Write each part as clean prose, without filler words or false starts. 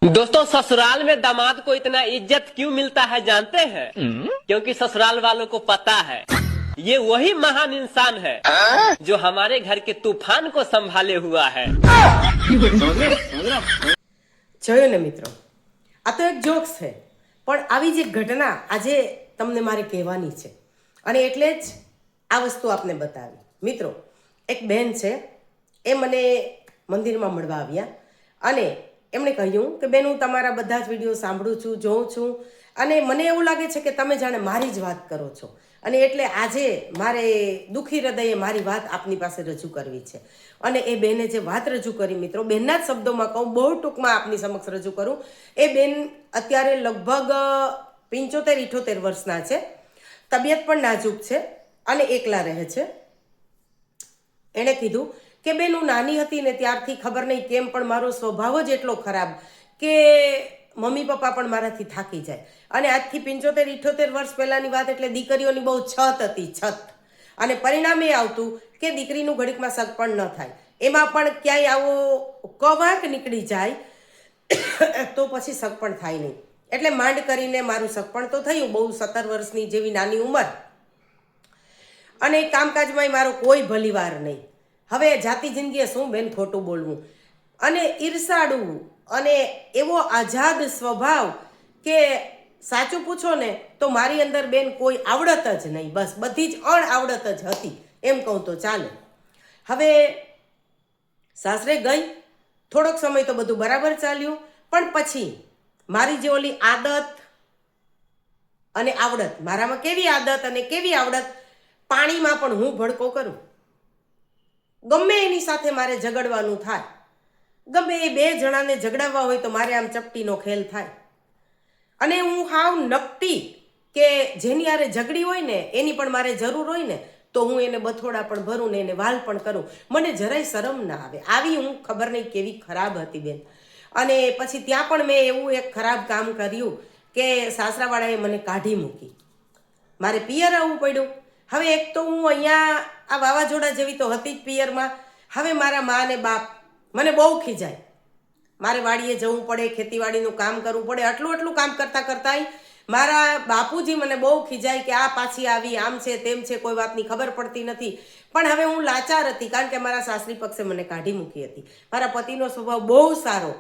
दोस्तों ससुराल में दामाद को इतना इज्जत क्यों मिलता है जानते हैं? क्योंकि ससुराल वालों को पता है ये वही महान इंसान है जो हमारे घर के तूफान को संभाले हुआ है। જોયું ને મિત્રો, આ તો એક જોક્સ છે, પણ આવી જ એક ઘટના આજે તમને મારે કહેવાની છે અને એટલે જ આ વસ્તુ આપને બતાવી. મિત્રો, એક બહેન છે, એ મને મંદિરમાં મળવા આવ્યા અને એમણે કહ્યું કે બેન, હું તમારા બધા જ વિડીયો સાંભળું છું, જોઉં છું અને મને એવું લાગે છે કે તમે જાણે મારી જ વાત કરો છો અને એટલે આજે મારે દુઃખી હૃદયે મારી વાત આપની પાસે રજૂ કરવી છે. અને એ બેને જે વાત રજૂ કરી, મિત્રો, બેનના જ શબ્દોમાં કહું, બહુ ટૂંકમાં આપની સમક્ષ રજૂ કરું. એ બેન અત્યારે લગભગ 75-78 વર્ષના છે, તબિયત પણ નાજુક છે અને એકલા રહે છે. એણે કીધું કે બેન, હું નાની હતી ને ત્યારથી ખબર નહીં કેમ પણ મારો સ્વભાવ જ એટલો ખરાબ કે મમ્મી પપ્પા પણ મારાથી થાકી જાય. અને આજથી 75-78 વર્ષ પહેલાંની વાત, એટલે દીકરીઓની બહુ છત હતી, છત. અને પરિણામ એ આવતું કે દીકરીનું ઘડીકમાં સગપણ ન થાય, એમાં પણ ક્યાંય આવો કવાક નીકળી જાય તો પછી સગપણ થાય નહીં. એટલે માંડ કરીને મારું સગપણ તો થયું, બહુ 17 વર્ષની જેવી નાની ઉંમર. અને કામકાજમાં મારો કોઈ ભલીવાર નહીં. હવે જાતિ જિંદગીએ શું બેન ખોટું બોલવું, અને ઈર્ષાડું અને એવો આઝાદ સ્વભાવ કે સાચું પૂછો ને તો મારી અંદર બેન કોઈ આવડત જ નહીં, બસ બધી જ અણઆવડત જ હતી એમ કહું તો ચાલે. હવે સાસરે ગઈ, થોડોક સમય તો બધું બરાબર ચાલ્યું, પણ પછી મારી જે ઓલી આદત અને આવડત, મારામાં કેવી આદત અને કેવી આવડત, પાણીમાં પણ હું ભડકો કરું. ગમે એની સાથે મારે ઝઘડવાનું થાય, ગમે એ બે જણાને ઝઘડાવવા હોય તો મારે આમ ચપટીનો ખેલ થાય. અને હું હાવ નકટી કે જેની હારે ઝઘડી હોય ને એની પણ મારે જરૂર હોય ને તો હું એને બથોડા પણ ભરું ને એને વાલ પણ કરું, મને જરાય શરમ ના આવે. આવી હું ખબર નહીં કેવી ખરાબ હતી બેન. અને પછી ત્યાં પણ મેં એવું એક ખરાબ કામ કર્યું કે સાસરાવાળાએ મને કાઢી મૂકી, મારે પિયર આવવું પડ્યું. હવે એક તો હું અહીંયા આ વાવાઝોડા જેવી તો હતી જ પિયરમાં. હવે મારા મા અને બાપ મને બહુ ખીજાય, મારે વાડીએ જવું પડે, ખેતીવાડીનું કામ કરવું પડે, આટલું કામ કરતાં કરતાંય મારા બાપુજી મને બહુ ખીજાય કે આ પાછી આવી, આમ છે તેમ છે, કોઈ વાતની ખબર પડતી નથી. પણ હવે હું લાચાર હતી કારણ કે મારા સાસરી પક્ષે મને કાઢી મૂકી હતી. મારા પતિનો સ્વભાવ બહુ સારો,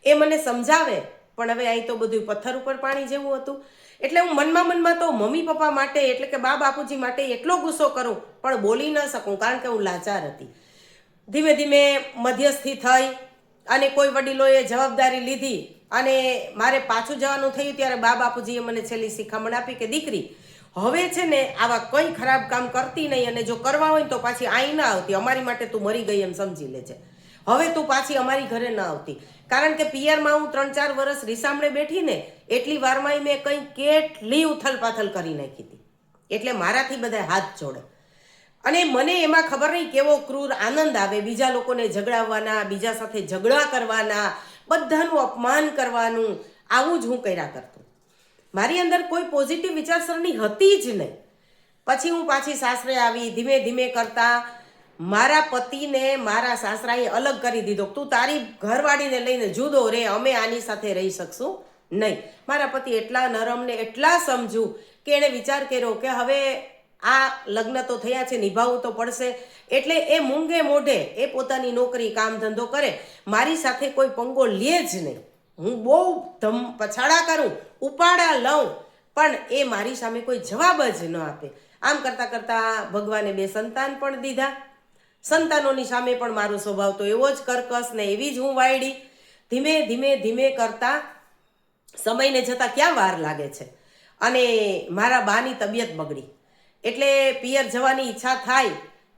એ મને સમજાવે, પણ હવે અહીં તો બધું પથ્થર ઉપર પાણી જેવું હતું. એટલે હું મનમાં તો મમ્મી પપ્પા માટે એટલે કે બા બાપુજી માટે એટલો ગુસ્સો કરું પણ બોલી ન શકું કારણ કે હું લાચાર હતી. ધીમે ધીમે મધ્યસ્થી થઈ અને કોઈ વડીલોએ જવાબદારી લીધી અને મારે પાછું જવાનું થયું ત્યારે બા બાપુજીએ મને છેલ્લી શિખામણ આપી કે દીકરી, હવે છે ને આવા કંઈ ખરાબ કામ કરતી નહીં, અને જો કરવા હોય તો પાછી અહીં ના આવતી, અમારી માટે તું મરી ગઈ એમ સમજી લેજે. હવે તું પાછી અમારી ઘરે ન આવતી. કારણ કે પિયરમાં હું 3-4 વર્ષ રીસામણે બેઠી ને એટલી વારમાં મેં કંઈ કેટલી ઉથલ પાથલ કરી નાખી હતી. એટલે મારાથી બધા હાથ જોડે. અને મને એમાં ખબર નહીં કેવો ક્રૂર આનંદ આવે, બીજા લોકોને ઝઘડાવવાના, બીજા સાથે ઝઘડા કરવાના, બધાનું અપમાન કરવાનું, આવું જ હું કર્યા કરતું. મારી અંદર કોઈ પોઝિટિવ વિચારસરણી હતી જ નહીં. પછી હું પાછી સાસરે આવી. ધીમે ધીમે કરતા મારા પતિને મારા સાસરાએ અલગ કરી દીધો. તું તારી ઘરવાળીને લઈને જુદો રે, અમે આની સાથે રહી શકશું નહીં. મારા પતિ એટલા નરમ ને એટલા સમજુ કે એણે વિચાર કર્યો કે હવે આ લગ્ન તો થયા છે, નિભાવવું તો પડશે. એટલે એ મૂંગે મોઢે એ પોતાની નોકરી કામ ધંધો કરે, મારી સાથે કોઈ પંગો લે જ નહીં. હું બહુ ધમ પછાડા કરું, ઉપાડા લઉં, પણ એ મારી સામે કોઈ જવાબ જ ન આપે. આમ કરતાં કરતાં ભગવાને 2 સંતાન પણ દીધા. સંતાનોની સામે પણ મારો સ્વભાવ તો એવો જ કર્કશ ને એવી જ હું વાયડી. ધીમે કરતાં સમયને જતાં ક્યાં વાર લાગે છે. અને મારા બાની તબિયત બગડી એટલે પિયર જવાની ઈચ્છા થાય.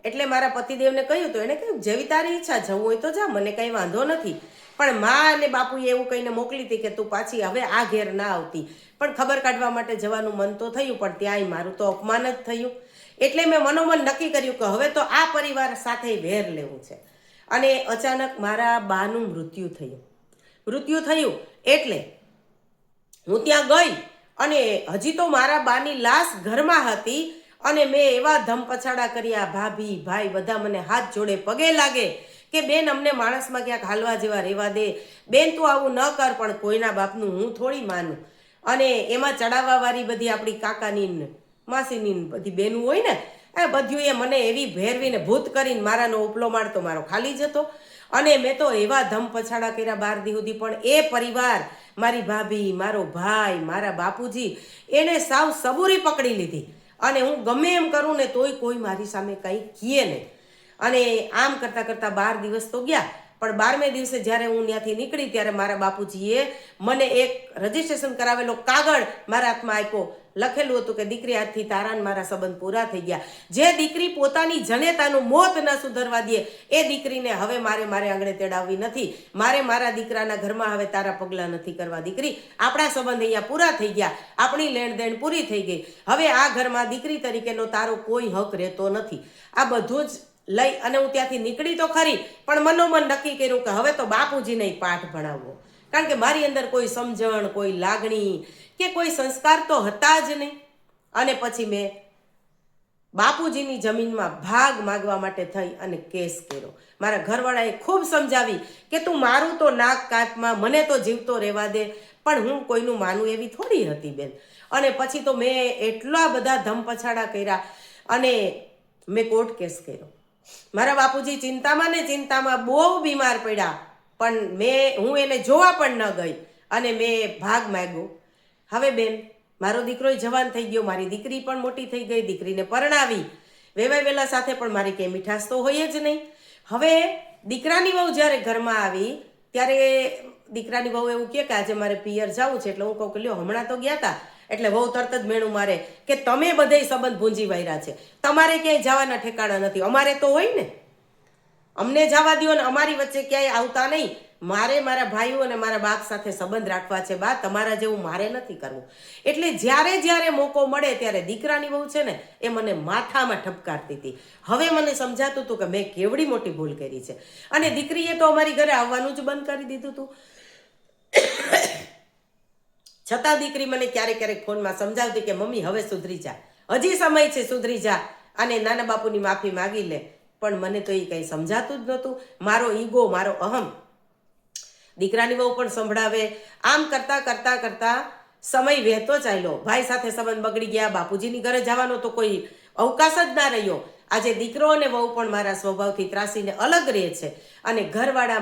એટલે મારા પતિદેવને કહ્યું તો એણે કહ્યું જેવી તારી ઈચ્છા, જવું હોય તો જા, મને કંઈ વાંધો નથી. પણ મા અને બાપુએ એવું કહીને મોકલી હતી કે તું પાછી હવે આ ઘેર ના આવતી. પણ ખબર કાઢવા માટે જવાનું મન તો થયું, પણ ત્યાંય મારું તો અપમાન જ થયું. એટલે મેં મનોમન નક્કી કર્યું કે હવે તો આ પરિવાર સાથે વેર લેવું છે. અને અચાનક મારા બાનું મૃત્યુ થયું. એટલે હું ત્યાં ગઈ અને હજી તો મારા બાની લાશ ઘરમાં હતી અને મેં એવા ધમપછાડા કર્યા, ભાભી ભાઈ બધા મને હાથ જોડે પગે લાગે કે બેન અમને માણસમાં ક્યાંક હાલવા જેવા રહેવા દે, બેન તું આવું ન કર, પણ કોઈના બાપનું હું થોડી માનું. અને એમાં ચડાવવાવાળી બધી આપણી કાકાની ને માસીની ને બધી બહેનું હોય ને, એ બધું એ મને એવી ભેરવીને ભૂત કરીને મારાનો ઉપલો મારતો મારો ખાલી જતો. અને મેં તો એવા ધમ પછાડા કર્યા 12 દી સુધી, પણ એ પરિવાર, મારી ભાભી, મારો ભાઈ, મારા બાપુજી, એને સાવ સબૂરી પકડી લીધી. અને હું ગમે એમ કરું ને તોય કોઈ મારી સામે કંઈ કહે નહીં. અને આમ કરતાં કરતાં 12 દિવસ તો ગયા, પણ 12મે દિવસે જ્યારે હું ત્યાંથી નીકળી ત્યારે મારા બાપુજીએ મને એક રજીસ્ટ્રેશન કરાવેલો કાગળ મારા હાથમાં આપ્યો. લખેલું હતું કે દીકરી, આજથી તારા ને મારા સંબંધ પૂરા થઈ ગયા. જે દીકરી પોતાની જનેતાનું મોત ન સુધરવા દે એ દીકરીને હવે મારે આંગણે તેડાવવી નથી. મારે મારા દીકરાના ઘરમાં હવે તારા પગલાં નથી કરવા. દીકરી, આપણા સંબંધ અહીંયા પૂરા થઈ ગયા, આપણી લેણદેણ પૂરી થઈ ગઈ. હવે આ ઘરમાં દીકરી તરીકેનો તારો કોઈ હક રહેતો નથી. આ બધું જ લઈ અને હું ત્યાંથી નીકળી તો ખરી, પણ મનોમન નક્કી કર્યું કે હવે તો બાપુજીને પાઠ ભણાવવો. કારણ કે મારી અંદર કોઈ સમજણ, કોઈ લાગણી કે કોઈ સંસ્કાર તો હતા જ નહીં. અને પછી મેં બાપુજીની જમીનમાં ભાગ માગવા માટે થઈ અને કેસ કર્યો. મારા ઘરવાળાએ ખૂબ સમજાવી કે તું મારું તો નાક કાપમાં, મને તો જીવતો રહેવા દે, પણ હું કોઈનું માનું એવી થોડી હતી બેન. અને પછી તો મેં એટલા બધા ધમપછાડા કર્યા અને મેં કોર્ટ કેસ કર્યો. મારા બાપુજી ચિંતામાં ને ચિંતામાં બહુ બીમાર પડ્યા, પણ હું એને જોવા પણ ન ગઈ અને મેં ભાગ માંગ્યો. હવે બેન, મારો દીકરો જવાન થઈ ગયો, મારી દીકરી પણ મોટી થઈ ગઈ, દીકરીને પરણાવી. વેવાય વેલા સાથે પણ મારી કંઈ મીઠાશ તો હોય જ નહીં. હવે દીકરાની વહુ જ્યારે ઘરમાં આવી ત્યારે દીકરાની વહુ એવું કહે કે આજે મારે પિયર જવું છે. એટલે હું કહું કે લ્યો, હમણાં તો ગયા હતા. એટલે વહુ તરત જ મેણું મારે કે તમે બધે સંબંધ ભૂંજી વાયરા છે, તમારે ક્યાંય જવાના ઠેકાણા નથી. અમારે તો હોય ને, અમને જવા દો ને, અમારી વચ્ચે ક્યાંય આવતા નહીં. મારે મારા ભાઈઓ અને મારા બાપ સાથે સંબંધ રાખવા છે બા, તમારા જેવું મારે નથી કરવું. એટલે જ્યારે મોકો મળે ત્યારે દીકરાની વહુ છે ને એ મને માથામાં ઠપકારતી હતી. હવે મને સમજાતું હતું કે મેં કેવડી મોટી ભૂલ કરી છે. અને દીકરીએ તો અમારી ઘરે આવવાનું જ બંધ કરી દીધું હતું. છતાં દીકરી મને ક્યારેક ફોનમાં સમજાવતી કે મમ્મી હવે સુધરી જા, હજી સમય છે, સુધરી જા અને નાના બાપુની માફી માગી લે. પણ મને તો એ કંઈ સમજાતું જ નહોતું. મારો ઈગો, મારો અહમ દીકરાની વહુ પણ સંભળાવે. આમ કરતા સમય વહેતો ચાલ્યો. ભાઈ સાથે સંબંધ બગડી ગયા, બાપુજીની ઘરે જવાનો તો કોઈ અવકાશ જ ના રહ્યો. આજે દીકરો અને વહુ પણ મારા સ્વભાવથી ત્રાસીને અલગ રહે છે. અને ઘરવાળા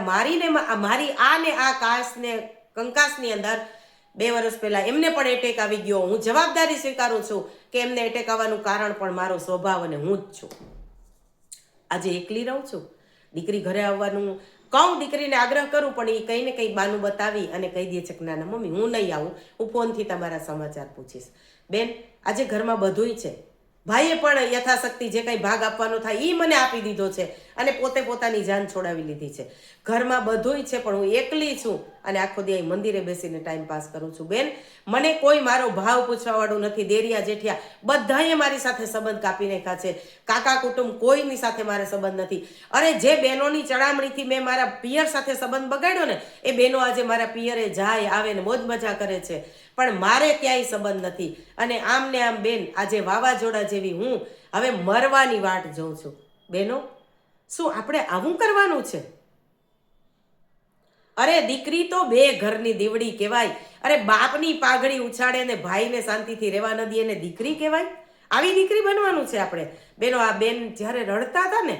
મારી આ કાસને કંકાસની અંદર 2 વર્ષ પહેલા એમને પણ એટેક આવી ગયો. હું જવાબદારી સ્વીકારું છું કે એમને એટેક આવવાનું કારણ પણ મારો સ્વભાવ અને હું જ છું. આજે એકલી રહું છું. દીકરી ઘરે આવવાનું કહું, દીકરીને આગ્રહ કરું, પણ એ કંઈ ને કંઈ બાનું બતાવી અને કહી દે છે કે ના મમ્મી હું નહીં આવું, હું ફોનથી તમારા સમાચાર પૂછીશ. બેન, આજે ઘરમાં બધુંય છે. ભાઈએ પણ યથાશક્તિ જે કંઈ ભાગ આપવાનો થાય એ મને આપી દીધો છે અને પોતે પોતાની જાન છોડાવી લીધી છે. ઘરમાં બધુંય છે, પણ હું એકલી છું અને આખો દી મંદિરે બેસીને ટાઈમ પાસ કરું છું. બેન, મને કોઈ મારો ભાવ પૂછવાવાળું નથી. દેરિયા જેઠિયા બધાએ મારી સાથે સંબંધ કાપી નાખ્યા છે. કાકા કુટુંબ કોઈની સાથે મારે સંબંધ નથી. અરે જે બહેનોની ચડામણીથી મેં મારા પિયર સાથે સંબંધ બગાડ્યો ને, એ બહેનો આજે મારા પિયરે જાય આવે ને મોજ મજા કરે છે, પણ મારે ક્યાંય સંબંધ નથી. અને આમ ને આમ બેન, આજે વાવાઝોડા જેવી હું હવે મરવાની વાટ જોઉં છું. બહેનો, શું આપણે આવું કરવાનું છે? અરે દીકરી તો 2 ઘરની દીવડી કહેવાય. અરે બાપની પાઘડી ઉછાળે ને ભાઈને શાંતિથી રહેવા ન દે ને દીકરી કહેવાય. આવી દીકરી બનવાનું છે આપણે. બેનો, આ બેન જ્યારે રડતા હતા ને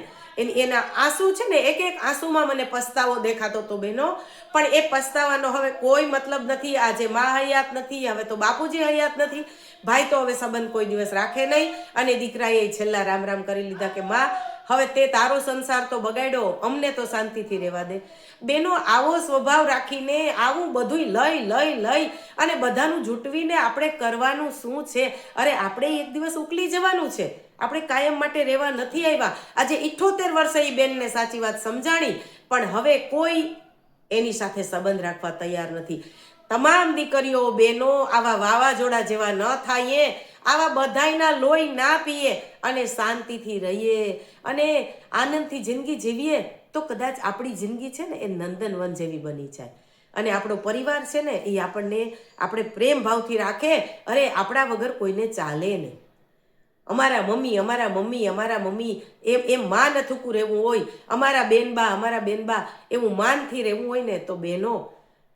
એના આંસુ છે ને, એક આંસુમાં મને પસ્તાવો દેખાતો હતો બેનો. પણ એ પસ્તાવાનો હવે કોઈ મતલબ નથી. આજે માં હયાત નથી, હવે તો બાપુજી હયાત નથી. ભાઈ તો હવે સંબંધ કોઈ દિવસ રાખે નહીં. અને દીકરાએ છેલ્લા રામ કરી લીધા કે માં હવે તે તારો સંસાર તો બગાડ્યો, અમને તો શાંતિથી રહેવા દે. બેનો, આવો સ્વભાવ રાખીને આવું બધું લઈ અને બધાનું જૂટવીને આપણે કરવાનું શું છે? અરે આપણે એક દિવસ ઉકલી જવાનું છે. આપણે કાયમ માટે રહેવા નથી આવ્યા. આજે 78 વર્ષે એ બેનને સાચી વાત સમજાણી, પણ હવે કોઈ એની સાથે સંબંધ રાખવા તૈયાર નથી. તમામ દીકરીઓ, બહેનો આવા વાવાઝોડા જેવા ન થાય, આવા બધાયના લોહી ના પીએ અને શાંતિથી રહીએ અને આનંદથી જિંદગી જીવીએ તો કદાચ આપણી જિંદગી છે ને એ નંદનવન જેવી બની જાય. અને આપણો પરિવાર છે ને એ આપણે પ્રેમ ભાવથી રાખે. અરે આપણા વગર કોઈને ચાલે નહીં. અમારા મમ્મી એમ માન થૂકું રહેવું હોય, અમારા બેનબા એવું માનથી રહેવું હોય ને, તો બહેનો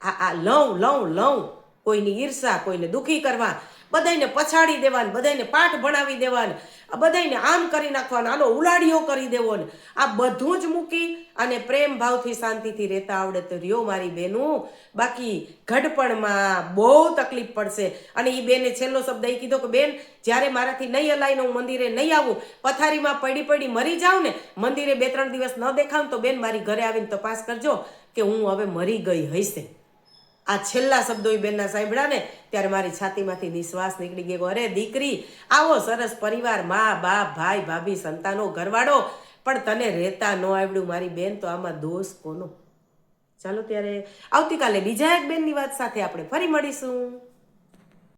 આ લવ કોઈની ઈર્ષા, કોઈને દુઃખી કરવા, બધાને પછાડી દેવાને, બધાને પાઠ ભણાવી દેવાને, બધાને આમ કરી નાખવાને, આનો ઉલાડીઓ કરી દેવો ને, આ બધું જ મૂકી અને પ્રેમ ભાવથી શાંતિથી રહેતા આવડે તો રહ્યો મારી બેનું. બાકી ઘડપણમાં બહુ તકલીફ પડશે. અને એ બેને છેલ્લો શબ્દ એ કીધો કે બેન, જ્યારે મારાથી નહીં હલાઈને હું મંદિરે નહીં આવું, પથારીમાં પડી મરી જાઉં ને, મંદિરે 2-3 દિવસ ન દેખાવ તો બેન મારી ઘરે આવીને તપાસ કરજો કે હું હવે મરી ગઈ હશે. આ છેલ્લા શબ્દો એ બેનના સાંભળ્યા ને ત્યારે મારી છાતીમાંથી નિશ્વાસ નીકળી ગયો. અરે દીકરી, આવો સરસ પરિવાર, મા બાપ, ભાઈ ભાભી, સંતાનો, ઘરવાળો, પણ તને રહેતા ન આવડ્યું મારી બેન, તો આમાં દોષ કોનો? ચાલો ત્યારે આવતીકાલે બીજા એક બેનની વાત સાથે આપણે ફરી મળીશું.